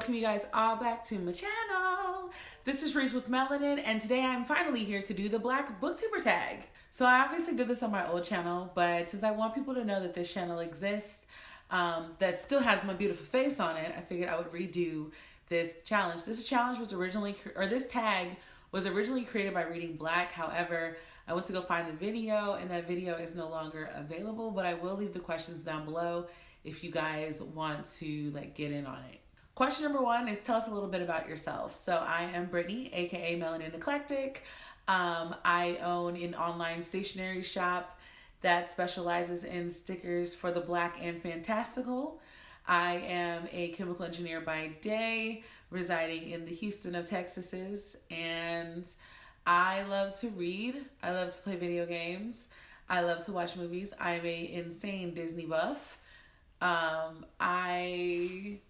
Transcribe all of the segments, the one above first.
welcome you guys all back to my channel. This is Reach with Melanin, and today I'm finally here to do the Black Booktuber tag. So I obviously did this on my old channel, but since I want people to know that this channel exists, that still has my beautiful face on it, I figured I would redo this challenge. This tag was originally created by Reading Black. However, I went to go find the video, and that video is no longer available, but I will leave the questions down below if you guys want to get in on it. Question number 1 is, tell us a little bit about yourself. So I am Brittany, aka Melanin Eclectic. I own an online stationery shop that specializes in stickers for the Black and fantastical. I am a chemical engineer by day, residing in the Houston of Texas, and I love to read. I love to play video games. I love to watch movies. I'm a insane Disney buff. I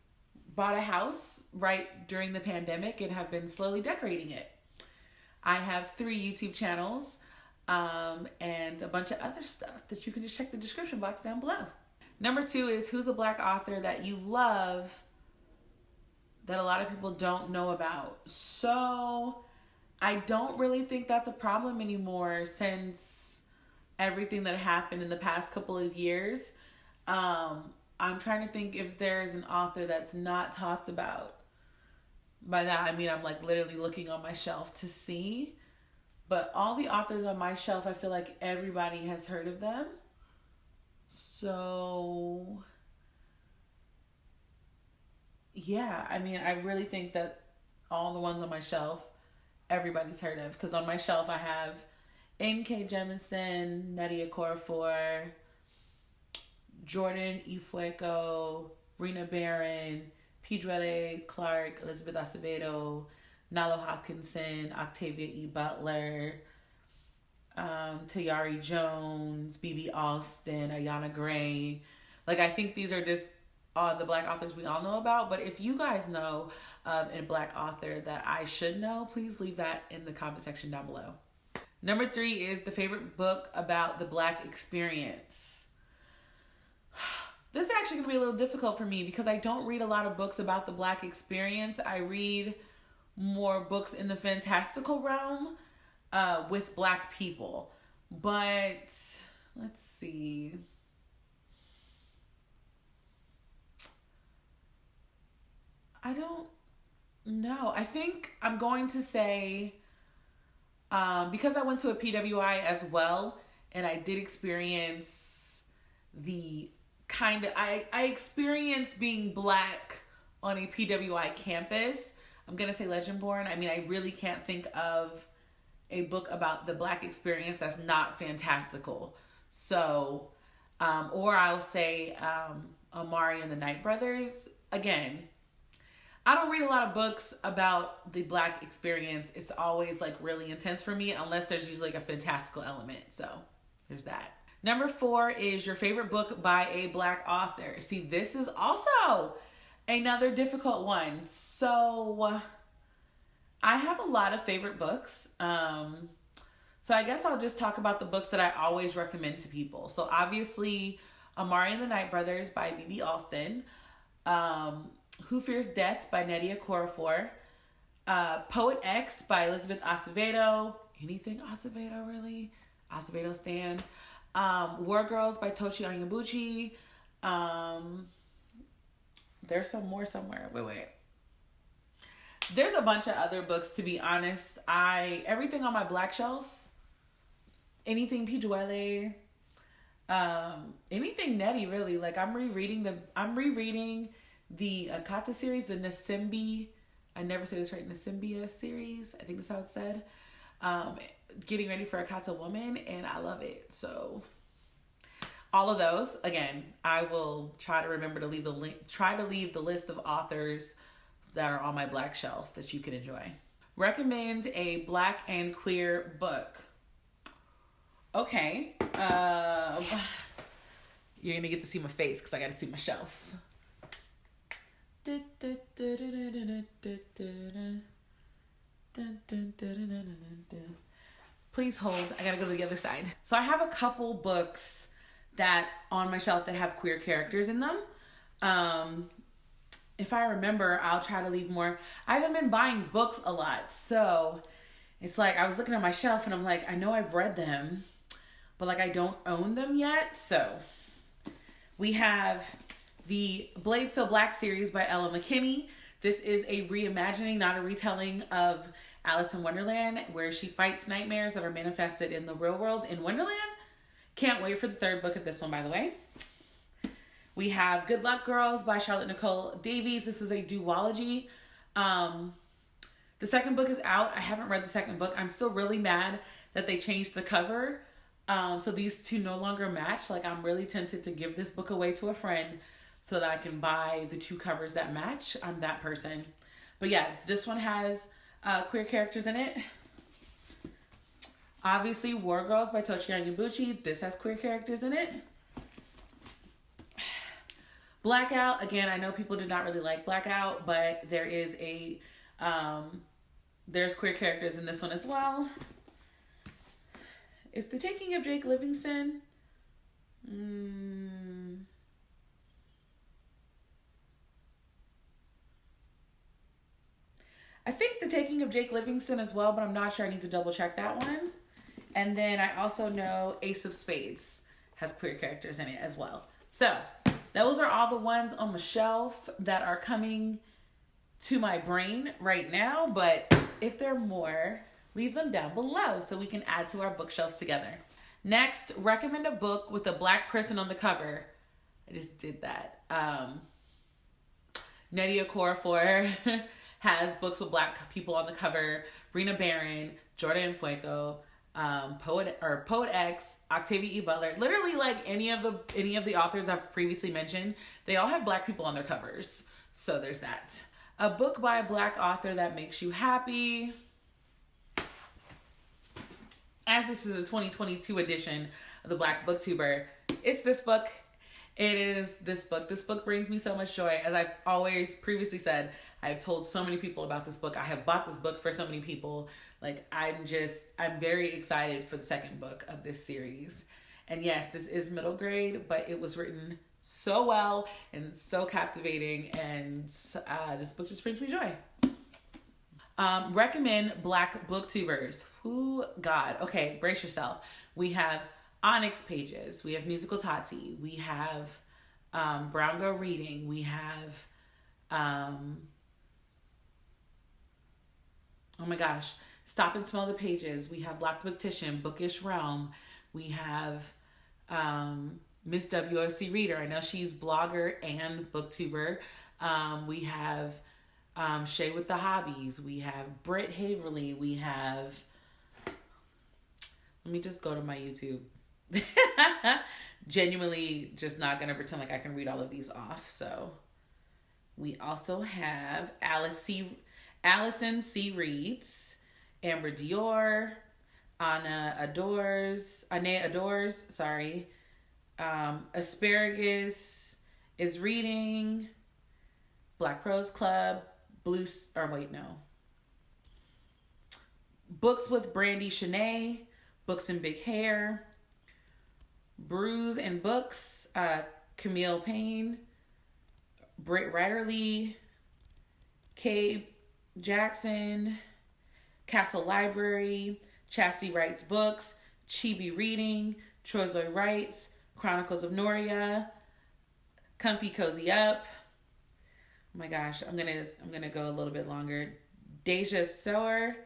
bought a house right during the pandemic and have been slowly decorating it. I have 3 YouTube channels, and a bunch of other stuff that you can just check the description box down below. Number 2 is, who's a Black author that you love that a lot of people don't know about? So I don't really think that's a problem anymore since everything that happened in the past couple of years. I'm trying to think if there's an author that's not talked about. By that, I mean I'm literally looking on my shelf to see. But all the authors on my shelf, I feel like everybody has heard of them. So, yeah, I mean, I really think that all the ones on my shelf, everybody's heard of. Because on my shelf, I have N.K. Jemisin, Nnedi Okorafor, Jordan Ifueko, Rena Barron, Pedrelle Clark, Elizabeth Acevedo, Nalo Hopkinson, Octavia E. Butler, Tayari Jones, B.B. Alston, Ayana Gray. I think these are just the Black authors we all know about. But if you guys know of a Black author that I should know, please leave that in the comment section down below. Number 3 is the favorite book about the Black experience. This is actually going to be a little difficult for me because I don't read a lot of books about the Black experience. I read more books in the fantastical realm with Black people. But let's see. I don't know. I think I'm going to say, because I went to a PWI as well, and I did experience the I experienced being Black on a PWI campus. I'm going to say Legendborn. I mean, I really can't think of a book about the Black experience that's not fantastical. So, or I'll say Amari and the Night Brothers. Again, I don't read a lot of books about the Black experience. It's always really intense for me unless there's usually a fantastical element. So there's that. Number 4 is your favorite book by a Black author. See, this is also another difficult one. So I have a lot of favorite books. So I guess I'll just talk about the books that I always recommend to people. So obviously, Amari and the Night Brothers by B.B. Alston. Who Fears Death by Nnedi Okorafor. Poet X by Elizabeth Acevedo. Anything Acevedo, really? Acevedo stand. War Girls by Tochi Onyebuchi. There's some more somewhere. Wait. There's a bunch of other books, to be honest. Everything on my Black shelf, anything Pedrelle, anything Nnedi, really. I'm rereading the Akata series, the Nasimbi. I never say this right. Nasimbia series. I think that's how it's said. Getting ready for Akata Woman, and I love it. So all of those, again, I will try to remember to leave the link, try to leave the list of authors that are on my Black shelf that you can enjoy. Recommend a Black and queer book. Okay. You're gonna get to see my face because I gotta see my shelf. Please hold. I gotta go to the other side. So I have a couple books that on my shelf that have queer characters in them. if I remember, I'll try to leave more. I haven't been buying books a lot, so it's like I was looking at my shelf and I'm like, I know I've read them, but like I don't own them yet. So we have the Blade So Black series by Ella McKinney. This is a reimagining, not a retelling of Alice in Wonderland, where she fights nightmares that are manifested in the real world in Wonderland. Can't wait for the third book of this one, by the way. We have Good Luck Girls by Charlotte Nicole Davies. This is a duology. The second book is out. I haven't read the second book. I'm still really mad that they changed the cover. So these two no longer match. Like, I'm really tempted to give this book away to a friend so that I can buy the two covers that match. I'm that person. But yeah, this one has queer characters in it. Obviously, War Girls by Tochigi Yambuchi. This has queer characters in it. Blackout, again, I know people did not really like Blackout, but there is there's queer characters in this one as well. Is The Taking of Jake Livingston? I think The Taking of Jake Livingston as well, but I'm not sure. I need to double check that one. And then I also know Ace of Spades has queer characters in it as well. So those are all the ones on my shelf that are coming to my brain right now. But if there are more, leave them down below so we can add to our bookshelves together. Next, recommend a book with a black person on the cover. I just did that. Nydia Okorafor has books with black people on the cover. Rena Barron, Jordan Fuego, Poet X, Octavia E. Butler. Literally, like any of the authors I've previously mentioned, they all have black people on their covers. So there's that. A book by a black author that makes you happy. As this is a 2022 edition of the Black Booktuber, it's this book. It is this book. This book brings me so much joy. As I've always previously said, I've told so many people about this book. I have bought this book for so many people. Like, I'm very excited for the second book of this series. And yes, this is middle grade, but it was written so well and so captivating. And this book just brings me joy. Recommend Black Booktubers. Ooh, God. Okay, brace yourself. We have Onyx Pages. We have Musical Tati. We have Brown Girl Reading. We have, oh my gosh, Stop and Smell the Pages. We have Black Booktician, Bookish Realm. We have Miss WOC Reader. I know she's blogger and booktuber. We have Shay with the Hobbies. We have Britt Haverly. We have, let me just go to my YouTube. Genuinely just not gonna pretend like I can read all of these off. So we also have Allison C. Reads, Amber Dior, Ane Adores, Asparagus is Reading, Black Prose Club, Books with Brandy Shanae, Books and Big Hair, Brews and Books, Camille Payne, Britt Ryderly, Kay Jackson, Castle Library, Chastity Writes Books, Chibi Reading, Trozoy Writes, Chronicles of Noria, Comfy Cozy Up. Oh my gosh, I'm gonna go a little bit longer. Deja Sower.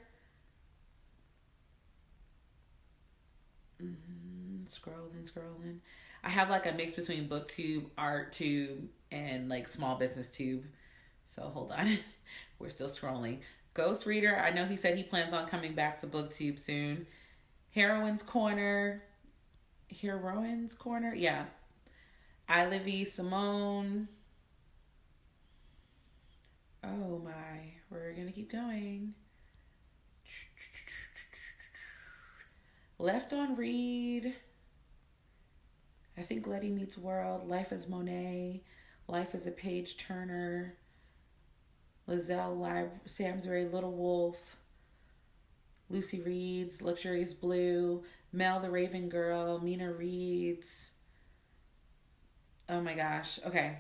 Scrolling. I have like a mix between Booktube, ArtTube, and like Small Business Tube. So hold on. We're still scrolling. Ghost Reader. I know he said he plans on coming back to Booktube soon. Heroine's Corner. Yeah. I Livy Simone. Oh my. We're going to keep going. Left on Read. I think Letty Meets World. Life as Monet. Life as a Page Turner. Lizelle Samsbury, Little Wolf. Lucy Reads. Luxurious Blue. Mel the Raven Girl. Mina Reads. Oh my gosh. Okay.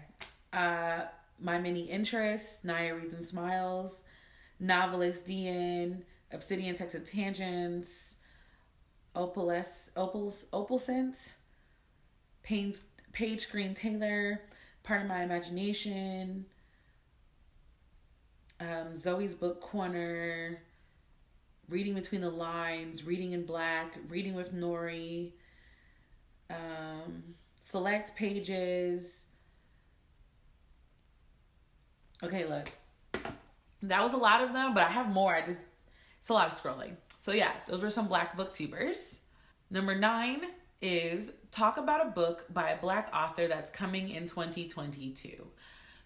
My Many Interests, Naya Reads and Smiles, Novelist DN, Obsidian Texas Tangents, Opalescent, Page Screen Taylor, Part of My Imagination, Zoe's Book Corner, Reading Between the Lines, Reading in Black, Reading with Nori, Select Pages. Okay, look. That was a lot of them, but I have more. It's a lot of scrolling. So yeah, those were some Black booktubers. Number 9 is talk about a book by a Black author that's coming in 2022.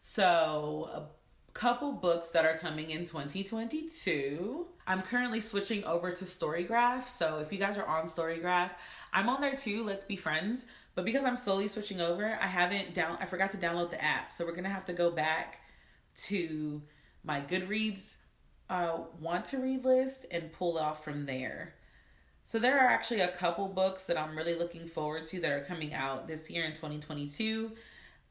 So a couple books that are coming in 2022. I'm currently switching over to Storygraph. So if you guys are on Storygraph, I'm on there too. Let's be friends. But because I'm slowly switching over, I forgot to download the app. So we're going to have to go back to my Goodreads want to read list and pull off from there. So there are actually a couple books that I'm really looking forward to that are coming out this year in 2022.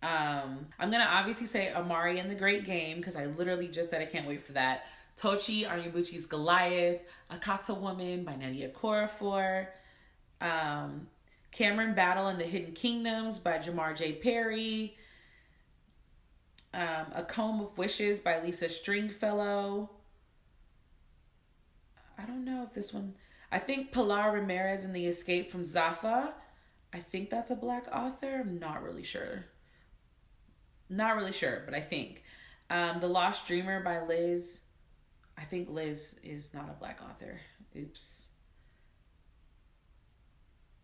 I'm going to obviously say Amari and the Great Game because I literally just said I can't wait for that. Tochi Onyebuchi's Goliath, Akata Woman by Nadia Korafor, Cameron Battle and the Hidden Kingdoms by Jamar J. Perry, A Comb of Wishes by Lisa Stringfellow. I don't know if this one... I think Pilar Ramirez and the Escape from Zafa. I think that's a Black author. I'm not really sure. Not really sure, but I think. The Lost Dreamer by Liz. I think Liz is not a Black author. Oops.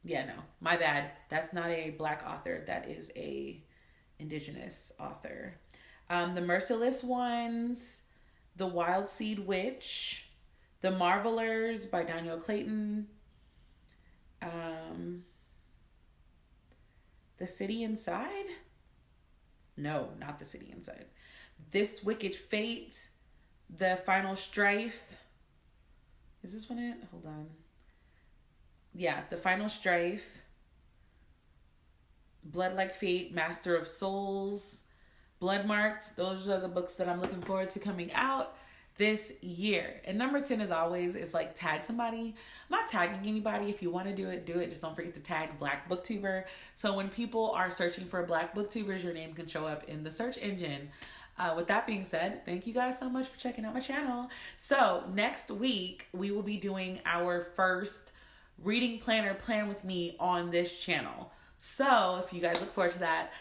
Yeah, no. My bad. That's not a Black author. That is a Indigenous author. The Merciless Ones. The Wild Seed Witch. The Marvelers by Daniel Clayton. The City Inside? No, not The City Inside. This Wicked Fate. The Final Strife. Is this one it? Hold on. Yeah, The Final Strife. Blood Like Fate. Master of Souls. Bloodmarked. Those are the books that I'm looking forward to coming out this year. And number 10, as always, is like tag somebody. I'm not tagging anybody. If you want to do it, do it. Just don't forget to tag Black Booktuber. So when people are searching for Black Booktubers, your name can show up in the search engine. With that being said, thank you guys so much for checking out my channel. So next week, we will be doing our first reading planner plan with me on this channel. So if you guys look forward to that,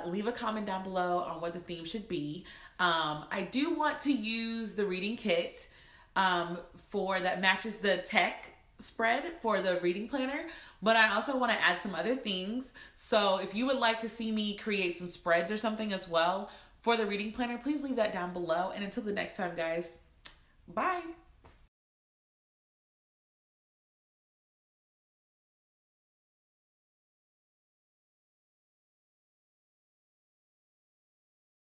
leave a comment down below on what the theme should be. I do want to use the reading kit that matches the tech spread for the reading planner, but I also want to add some other things. So if you would like to see me create some spreads or something as well for the reading planner, please leave that down below. And until the next time, guys, bye.